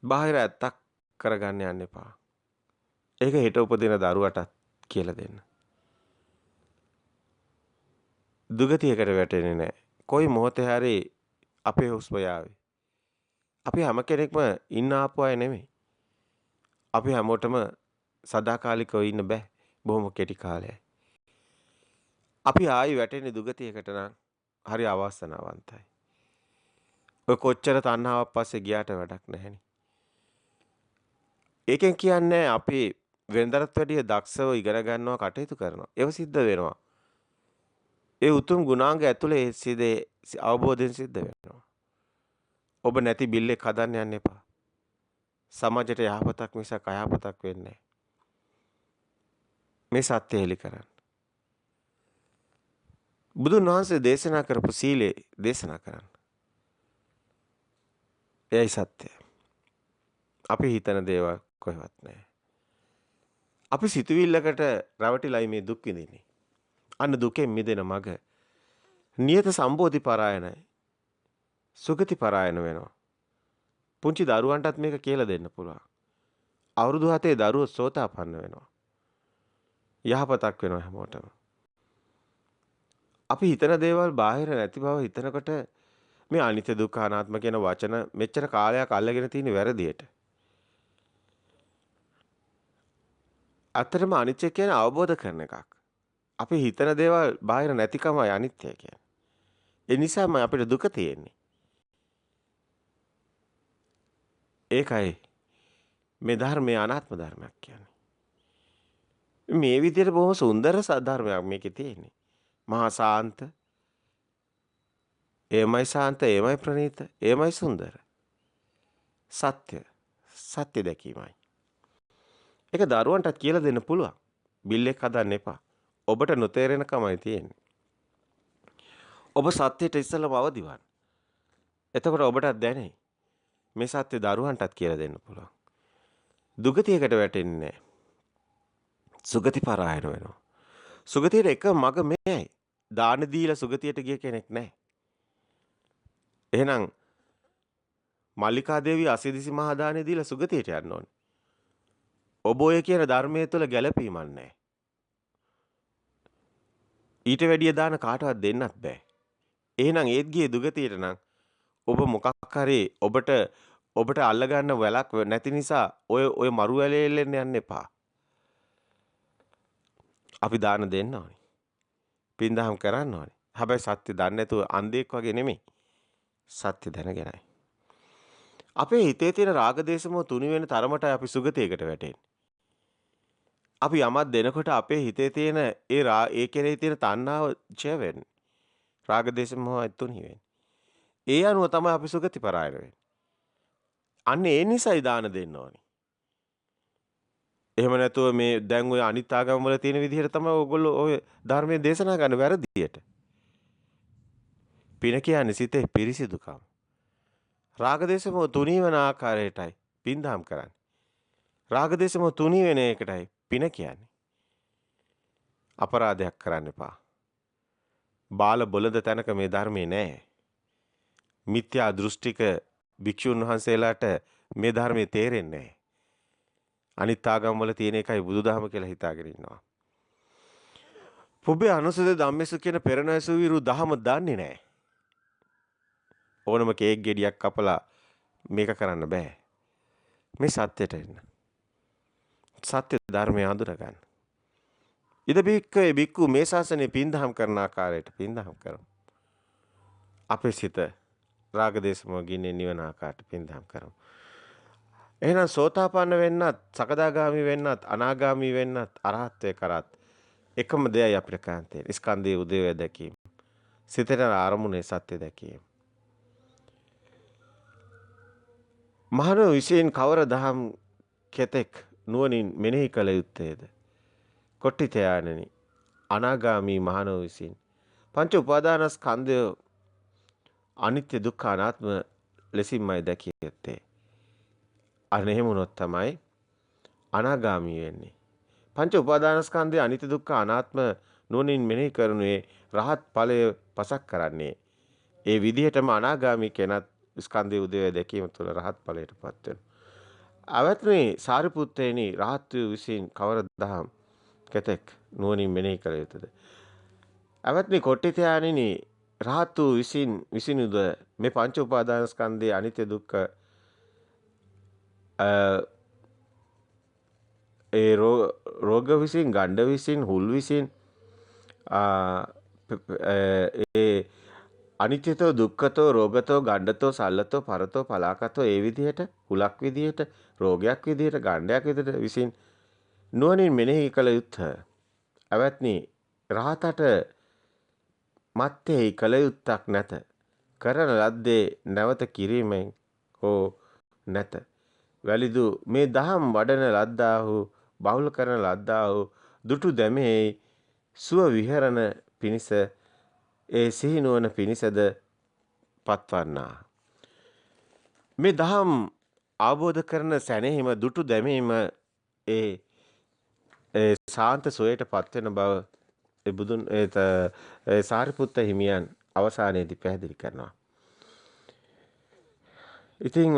බාහිර ඇත්තක් කරගන්න යන්න එපා. ඒක හෙට උපදින දරුවටත් කියලා දෙන්න. දුගතියකට වැටෙන්නේ නැහැ. කොයි මොහොතේ හරි අපේ හුස්ම යාවේ. අපි හැම කෙනෙක්ම ඉන්න ආපු අය නෙමෙයි. අපි හැමෝටම සදාකාලිකව ඉන්න බෑ. බොහොම කෙටි කාලයයි. අපි ආයි වැටෙන්නේ දුගතියකට නම් හරි අවාසනාවන්තයි. ඔය කොච්චර තණ්හාවක් පස්සේ ගියාට වැඩක් නැහෙනි. ඒකෙන් කියන්නේ අපි වෙනදටත් වැඩිය දක්ෂව ඉගෙන ගන්නවා කටයුතු කරනවා. ඒව සිද්ධ වෙනවා. ඒ උතුම් ගුණාංග ඇතුලේ සිදේ අවබෝධයෙන් සිද්ධ වෙනවා. ඔබ නැති බිල් එක හදන්න යන්න එපා. සමාජයට යහපතක් මිසක් අයහපතක් වෙන්නේ නැහැ. මේ සත්‍ය හෙලි කරන්න. බුදුන් වහන්සේ දේශනා කරපු සීලේ දේශනා කරන්න. එයයි සත්‍යය. අපි හිතන දේවල් කොහෙවත් නැහැ. අපි සිතුවිල්ලකට රැවටිලයි මේ දුක් විඳින්නේ. අන්න දුකෙන් මිදෙන මඟ නියත සම්බෝධි පරායනයි. සුගති පරායන වෙනවා. පුංචි දරුවන්ටත් මේක කියලා දෙන්න පුළුවන්. අවුරුදු 7 දරුවෝ සෝතාපන්න වෙනවා. යහපතක් වෙනවා හැමෝටම. අපි හිතන දේවල් බාහිර නැති බව හිතනකොට මේ අනිත්‍ය දුක්ඛ අනාත්ම කියන වචන මෙච්චර කාලයක් අල්ලගෙන තියෙන වැරදියට. අතරම අනිත්‍ය කියන අවබෝධ කරන එකක්. අපි හිතන දේවල් බාහිර නැතිකමයි අනිත්‍ය කියන්නේ. ඒ නිසාම අපිට දුක තියෙන්නේ. ඒකයි මේ ධර්මයේ අනාත්ම ධර්මයක් කියන්නේ. මේ විදිහට බොහොම සුන්දර ධර්මයක් මේකේ තියෙන්නේ. මහා සාන්ත, එමය සාන්ත, එමය ප්‍රණීත, එමය සුන්දර. සත්‍ය දැකීමයි. ඒක දරුවන්ටත් කියලා දෙන්න පුළුවන්. බිල් එක හදන්න එපා. ඔබට නොතේරෙන කමයි තියෙන්නේ. ඔබ සත්‍යයට ඉස්සෙල්ලාම අවදිවන්න. එතකොට ඔබටත් දැනෙයි. මේ සත්‍ය දරුවන්ටත් කියලා දෙන්න පුළුවන්. දුගතියකට වැටෙන්නේ නැහැ. සුගති පරායන වෙනවා. සුගතියට එක මග මෙයයි. දාන දීලා සුගතියට ගිය කෙනෙක් නැහැ. එහෙනම් මල්ලිකා දේවිය අසිරිසි මහා දානෙ දීලා සුගතියට යන්න ඕනේ. ඔබ ඔය කියන ධර්මයේ තුල ගැළපීමක් නැහැ. ඊට වැඩිය දාන කාටවත් දෙන්නත් බෑ. එහෙනම් ඒත් ගියේ දුගතියට නම් ඔබ මොකක් හරි ඔබට අල්ලගන්න වැලක් නැති නිසා ඔය මරු වැලේ එල්ලෙන්න යන්න එපා. අපි දාන දෙන්න ඕනේ. පින්දහම් කරන්න ඕනේ. හැබැයි සත්‍ය දන්නේ නැතුව අන්ධෙක් වගේ නෙමෙයි. සත්‍ය දැනගෙනයි. අපේ හිතේ තියෙන රාග දේශමෝ තුනි වෙන තරමටයි අපි සුගතියකට වැටෙන්නේ. අපි යමක් දෙනකොට අපේ හිතේ තියෙන ඒ කෙරෙහි තියෙන තණ්හාව ඡය වෙන්නේ. රාග දේශමෝ තුනි වෙන්නේ. ඒ අනුව තමයි අපි සුගති පරායන වෙන්නේ. අන්න ඒ නිසයි දාන දෙන්න ඕනේ. එහෙම නැතුව මේ දැන් ඔය අනිත් ආගම් වල තියෙන විදිහට තමයි ඕගොල්ලෝ ඔය ධර්මයේ දේශනා කරන වැරදියට. පින කියන්නේ සිතේ පිරිසිදුකම. රාගදේශමෝ තුනී වෙන ආකාරයටයි පින්දහම් කරන්නේ. රාගදේශමෝ තුනී වෙන එකටයි පින කියන්නේ. අපරාධයක් කරන්න එපා. බාල බොළඳ තැනක මේ ධර්මයේ නැහැ. මිත්‍යා දෘෂ්ටික භික්ෂුන් වහන්සේලාට මේ ධර්මයේ තේරෙන්නේ නැහැ. අනිත් ආගම් වල තියෙන එකයි බුදුදහම කියලා හිතාගෙන ඉන්නවා. පුබ්බේ අනුසද ධම්මේසු කියන පෙරණැසු විරු දහම දන්නේ නැහැ. ඕනම කේක් ගෙඩියක් කපලා මේක කරන්න බෑ. මේ සත්‍යයට එන්න. සත්‍ය ධර්මය අඳුර ගන්න. ඉද බික්කේ බික්කු මේ ශාසනයේ පින්දහම් කරන ආකාරයට පින්දහම් කරමු. අපේ සිත රාග දේශමෝ ගින්නේ නිවන ආකාරයට පින්දහම් කරමු. එහෙනම් සෝතාපන්න වෙන්නත්, සකදාගාමි වෙන්නත්, අනාගාමි වෙන්නත්, අරහත්ත්වේ කරත් එකම දෙයයි අපිට කරන්න තියෙන්නේ. ස්කන්ධයේ උදේවැය දැකීම. සිතේ ආරමුණේ සත්‍ය දැකීම. මහණෝ විශේෂයෙන් කවර දහම් කෙතෙක් නුවණින් මෙනෙහි කළ යුත්තේද? කොට්ටිත යානනි අනාගාමි මහණෝ විසින් පංච උපාදානස්කන්ධය අනිත්‍ය දුක්ඛ අනාත්ම ලෙසින්මයි දැකිය යුත්තේ. අනෙහෙම වුණොත් තමයි අනාගාමි වෙන්නේ. පංච උපාදානස්කන්ධය අනිත්‍ය දුක්ඛ අනාත්ම නුවණින් මෙනෙහි කරනුවේ රහත් ඵලය පසක් කරන්නේ. ඒ විදිහටම අනාගාමි කෙනත් ස්කන්ධයේ උදේවැය දැකීම තුළ රහත් ඵලයටපත් වෙනවා. අවත්මේ සාරිපුත්තේනි රහත් වූ විසින් කවර දහම් කෙතෙක් නුවණින් මෙනෙහි කළ යුතුද? අවත්මේ කොට්ටිත යානිනි රහත් වූ විසිනුද මේ පංච උපාදානස්කන්ධයේ අනිත්‍ය දුක්ඛ ඒ රෝග විසින්, ගණ්ඩ විසින්, හුල් විසින් ඒ අනිත්‍යතෝ දුක්ඛතෝ රෝගතෝ ගණ්ඩතෝ සල්ලතෝ පරතෝ පලාකතෝ ඒ විදිහට හුලක් විදිහට රෝගයක් විදිහට ගණ්ඩයක් විදිහට විසින් නුවණින් මෙනෙහි කළ යුත්හ. අවත්නි රහතට මත්තේ කළ යුත්තක් නැත. කරන ලද්දේ නැවත කිරීමෙන් හෝ නැත. වැලිදු මේ දහම් වඩන ලද්දාහු බහුල කරන ලද්දාහු දුටු දැමෙහි සුව විහරණ පිණිස ඒ සිහිනුවන පිණිසද පත්වන්නා. මේ දහම් අවබෝධ කරන සැනෙහිම දුටු දැමීම ඒ සාන්ත සෝයට පත්වෙන බව ඒ බුදුන් ඒ සාරිපුත්ත හිමියන් අවසානයේදී පැහැදිලි කරනවා. ඉතින්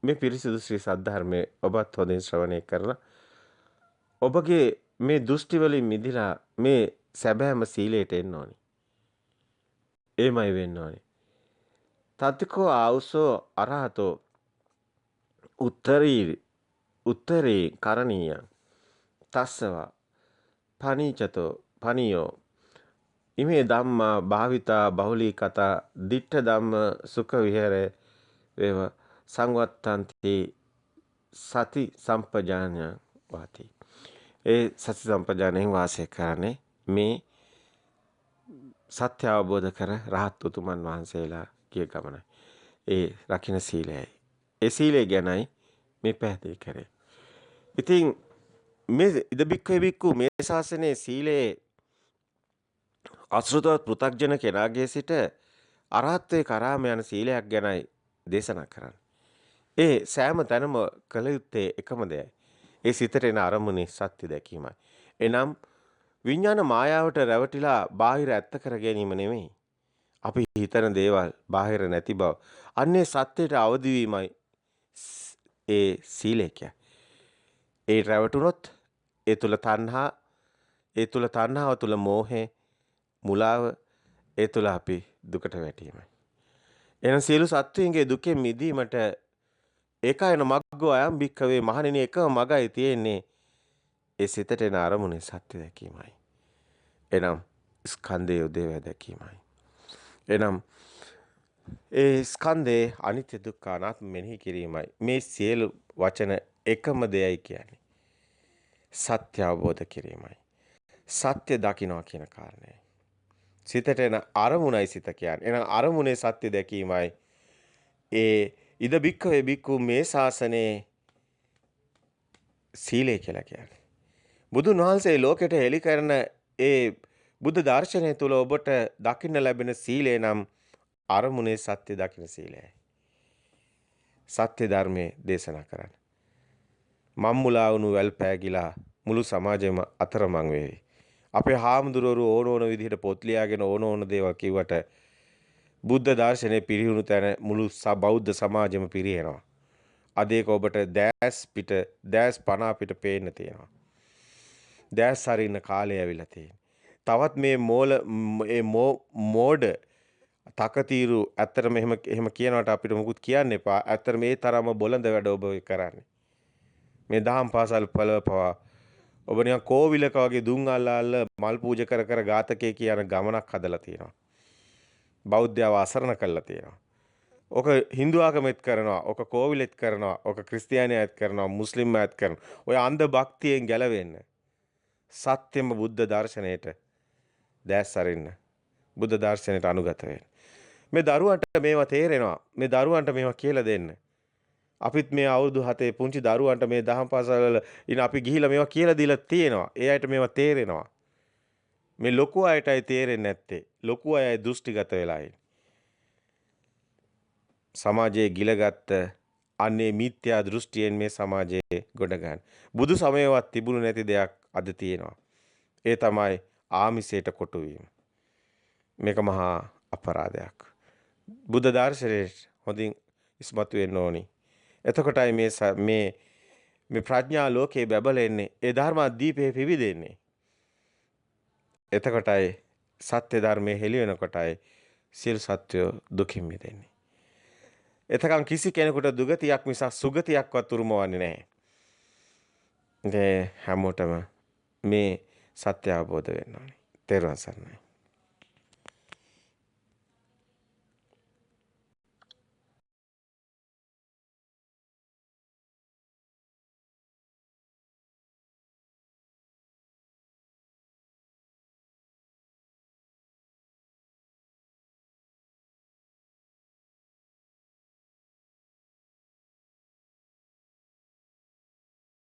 මේ පිරිසිදු ශ්‍රී සද්ධර්මයේ ඔබත් හොඳින් ශ්‍රවණය කරලා ඔබගේ මේ දෘෂ්ටි වලින් මිදිලා මේ සැබෑම සීලයට එන්න ඕනි. එමය වෙන්න ඕනි. තත්තිකෝ ආවුසෝ අරහතෝ උත්තරේ කරණීය තස්සවා පනීචතෝ පනියෝ ඉමේ ධම්මා භාවිතා බහුලී කතා දිට්ඨ ධම්ම සුඛ විහෙරේ වේව සංවත්තන්ති සති සම්පජාඤ්ඤ වාති. ඒ සති සම්පජාණයෙන් වාසය කරන්නේ මේ සත්‍ය අවබෝධ කර රහත් උතුමන් වහන්සේලා කිය ගමනයි. ඒ රකින්න සීලයයි. ඒ සීලය ගැනයි මේ පැහැදිලි කරේ. ඉතින් මේ ඉදබික්කේ බික්කු මේ ශාසනයේ සීලේ අසෘතවත් පෘථග්ජන කෙනාගේ සිට අරහත්ත්වේ කරාම යන සීලයක් ගැනයි දේශනා කරන්නේ. ඒ සෑම තැනම කළ යුත්තේ එකම දෙයයි. ඒ සිතට එන අරමුණේ සත්‍ය දැකීමයි. එනම් විඥාන මායාවට රැවටිලා බාහිර ඇත්ත කර ගැනීම නෙමෙයි. අපි හිතන දේවල් බාහිර නැති බව. අන්නේ සත්‍යයට අවදි වීමයි ඒ සීලය කියන්නේ. ඒ රැවටුනොත් ඒ තුල තණ්හාව තුල මෝහය මුලාව ඒ තුල අපි දුකට වැටීමයි. එන සියලු සත්වයන්ගේ දුකෙන් මිදීමට ඒකායන මග්ගෝ අයම් භික්ඛවේ මහණෙනි එකම මගයි තියෙන්නේ ඒ සිතට එන අරමුණේ සත්‍ය දැකීමයි. එනම් ස්කන්ධයේ උදේවැ දැකීමයි. එනම් ඒ ස්කන්ධේ අනිත්‍ය දුක්ඛ අනාත්ම මෙනෙහි කිරීමයි. මේ සියලු වචන එකම දෙයයි කියන්නේ. සත්‍ය අවබෝධ කිරීමයි. සත්‍ය දකින්නවා කියන කාරණය. සිතට එන අරමුණයි සිත කියන්නේ. එන අරමුණේ සත්‍ය දැකීමයි. ඒ ඉද බික්ඛවේ බික්ඛු මේ ශාසනයේ සීලය කියලා කියන්නේ. බුදුන් වහන්සේ ලෝකෙට හෙළි කරන ඒ බුද්ධ දර්ශනය තුළ ඔබට දකින්න ලැබෙන සීලය නම් අරමුණේ සත්‍ය දකින්න සීලයයි. සත්‍ය ධර්මයේ දේශනා කරන්න. මම්මුලා වුණු වැල් පෑගිලා මුළු සමාජෙම අතරමං වේවි. අපේ හාමුදුරුවෝ ඕන විදිහට පොත් ලියාගෙන ඕන දේවල් කිව්වට බුද්ධ දර්ශනයේ පිරිහුණු තැන මුළු බෞද්ධ සමාජෙම පිරිහෙනවා. අද ඒක ඔබට දැස් පන අපිට පේන්න තියෙනවා. දැස් හරින්න කාලය ඇවිල්ලා තියෙනවා. තවත් මේ මෝඩ තකතිරු ඇත්තටම එහෙම කියනවට අපිට මොකුත් කියන්න එපා. ඇත්තට මේ තරම බොළඳ වැඩ ඔබ කරන්නේ. මේ දහම් පාසල් පවා ඔබ නිකන් කෝවිලක වගේ දුම් අල්ල මල් පූජා කර ගාතකේ කියන ගමනක් හදලා තියෙනවා. බෞද්ධයව අසරණ කරලා තියෙනවා. ඔක හින්දු ආගමෙත් කරනවා, ඔක කෝවිලෙත් කරනවා, ඔක ක්‍රිස්තියානියත් කරනවා, මුස්ලිම් අයත් කරනවා. ඔය අන්ධ භක්තියෙන් ගැලවෙන්න. සත්‍යම බුද්ධ දර්ශනයට දැස් අරින්න. බුද්ධ දර්ශනයට අනුගත වෙන්න. මේ දරුවන්ට මේවා තේරෙනවා. මේ දරුවන්ට මේවා කියලා දෙන්න. අපිත් මේ අවුරුදු 7 පුංචි දරුවන්ට මේ දහම් පාසල් වල ඉන්න අපි ගිහිලා මේවා කියලා දීලා තියෙනවා. ඒ අයට මේවා තේරෙනවා. මේ ලොකු අයටයි තේරෙන්නේ නැත්තේ. ලොකු අයයි දෘෂ්ටිගත වෙලා සමාජයේ ගිලගත්ත අන්නේ මිත්‍යා දෘෂ්ටියෙන් මේ සමාජයේ ගොඩ ගන්න. බුදු සමයවත් තිබුණු නැති දෙයක් අද තියෙනවා. ඒ තමයි ආමිසයට කොටු වීම. මේක මහා අපරාධයක්. බුද්ධ දර්ශනයේ හොඳින් ඉස්මතු වෙන්න ඕනි. එතකොටයි මේ ප්‍රඥා ලෝකේ බබලෙන්නේ. ඒ ධර්ම දීපේ පිවිදෙන්නේ. එතකොටයි සත්‍ය ධර්මයේ හෙළි වෙනකොටයි සියලු සත්වය දුකින් මිදෙන්නේ. එතකන් කිසි කෙනෙකුට දුගතියක් මිසක් සුගතියක්වත් උරුමවන්නේ නැහැ. ඒ හැමෝටම මේ සත්‍ය අවබෝධ වෙන්න ඕනේ. තෙරුවන් සරණයි.